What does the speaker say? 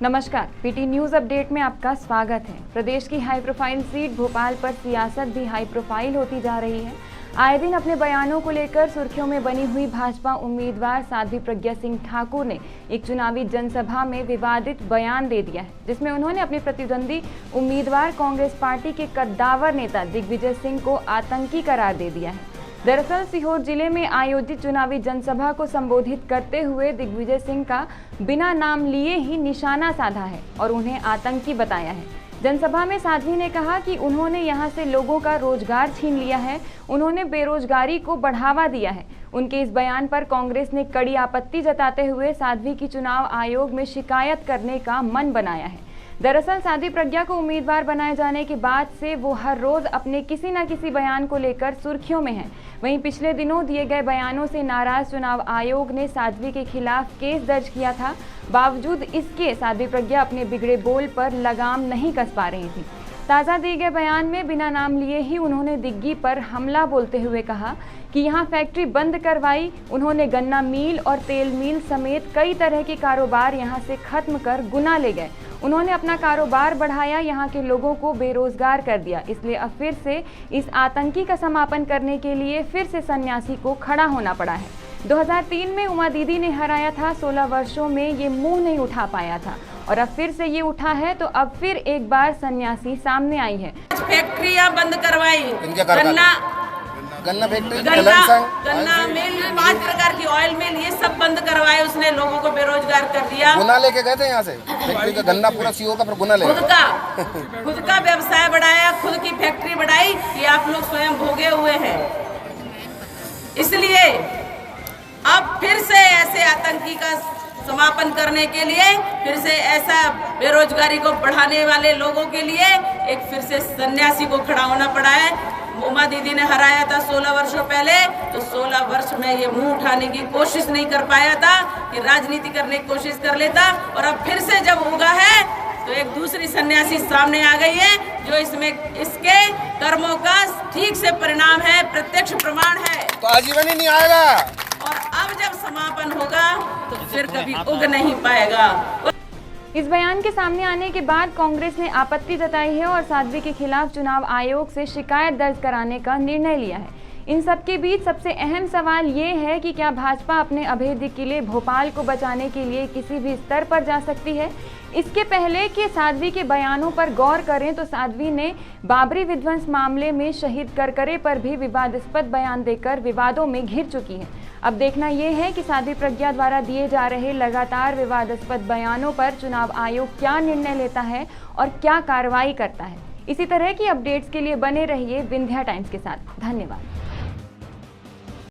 नमस्कार, PT news update में आपका स्वागत है। प्रदेश की हाई प्रोफाइल सीट भोपाल पर सियासत भी हाई प्रोफाइल होती जा रही है। आए दिन अपने बयानों को लेकर सुर्खियों में बनी हुई भाजपा उम्मीदवार साध्वी प्रज्ञा सिंह ठाकुर ने एक चुनावी जनसभा में विवादित बयान दे दिया है, जिसमें उन्होंने अपने प्रतिद्वंदी उम्मीदवार कांग्रेस पार्टी के कद्दावर नेता दिग्विजय सिंह को आतंकी करार दे दिया है। दरअसल सीहोर जिले में आयोजित चुनावी जनसभा को संबोधित करते हुए दिग्विजय सिंह का बिना नाम लिए ही निशाना साधा है और उन्हें आतंकी बताया है। जनसभा में साध्वी ने कहा कि उन्होंने यहां से लोगों का रोजगार छीन लिया है, उन्होंने बेरोजगारी को बढ़ावा दिया है। उनके इस बयान पर कांग्रेस ने कड़ी आपत्ति जताते हुए साध्वी की चुनाव आयोग में शिकायत करने का मन बनाया है। दरअसल साध्वी प्रज्ञा को उम्मीदवार बनाए जाने के बाद से वो हर रोज अपने किसी न किसी बयान को लेकर सुर्खियों में है। वहीं पिछले दिनों दिए गए बयानों से नाराज चुनाव आयोग ने साध्वी के खिलाफ केस दर्ज किया था। बावजूद इसके साध्वी प्रज्ञा अपने बिगड़े बोल पर लगाम नहीं कस पा रही थी। ताज़ा दिए गए बयान में बिना नाम लिए ही उन्होंने दिग्गी पर हमला बोलते हुए कहा कि यहां फैक्ट्री बंद करवाई। उन्होंने गन्ना मिल और तेल मिल समेत कई तरह के कारोबार यहां से खत्म कर गुना ले गए। उन्होंने अपना कारोबार बढ़ाया, यहाँ के लोगों को बेरोजगार कर दिया। इसलिए अब फिर से इस आतंकी का समापन करने के लिए फिर से सन्यासी को खड़ा होना पड़ा है। 2003 में उमा दीदी ने हराया था, 16 वर्षों में ये मुंह नहीं उठा पाया था और अब फिर से ये उठा है, तो अब फिर एक बार सन्यासी सामने आई है। फैक्ट्रियां बंद करवाई, गन्ना फैक्ट्री, गन्ना मिल, 5 प्रकार की ऑयल मिल, ये सब बंद करवाए। उसने लोगों को बेरोजगार कर दिया। गुना लेके गए थे यहाँ से फैक्ट्री का गन्ना पूरा सीओ का, पर गुना ले खुद का व्यवसाय बढ़ाया, खुद की फैक्ट्री बढ़ाई। ये आप लोग स्वयं भोगे हुए हैं। इसलिए अब फिर से ऐसे आतंकी का समापन करने के लिए, फिर से ऐसा बेरोजगारी को बढ़ाने वाले लोगों के लिए एक फिर से सन्यासी को खड़ा होना पड़ा है। उमा दीदी ने हराया था 16 वर्षों पहले, तो 16 वर्ष में ये मुंह उठाने की कोशिश नहीं कर पाया था कि राजनीति करने की कोशिश कर लेता। और अब फिर से जब उगा है तो एक दूसरी सन्यासी सामने आ गई है, जो इसमें इसके कर्मों का ठीक से परिणाम है, प्रत्यक्ष प्रमाण है। तो आजीवन ही नहीं आएगा और अब जब समापन होगा तो फिर कभी उग नहीं पाएगा। इस बयान के सामने आने के बाद कांग्रेस ने आपत्ति जताई है और साध्वी के खिलाफ चुनाव आयोग से शिकायत दर्ज कराने का निर्णय लिया है। इन सबके बीच सबसे अहम सवाल ये है कि क्या भाजपा अपने अभेद्य किले भोपाल को बचाने के लिए किसी भी स्तर पर जा सकती है। इसके पहले कि साध्वी के बयानों पर गौर करें तो साध्वी ने बाबरी विध्वंस मामले में शहीद करकरे पर भी विवादास्पद बयान देकर विवादों में घिर चुकी है। अब देखना यह है कि साध्वी प्रज्ञा द्वारा दिए जा रहे लगातार विवादास्पद बयानों पर चुनाव आयोग क्या निर्णय लेता है और क्या कार्रवाई करता है। इसी तरह की अपडेट्स के लिए बने रहिए विंध्या टाइम्स के साथ। धन्यवाद।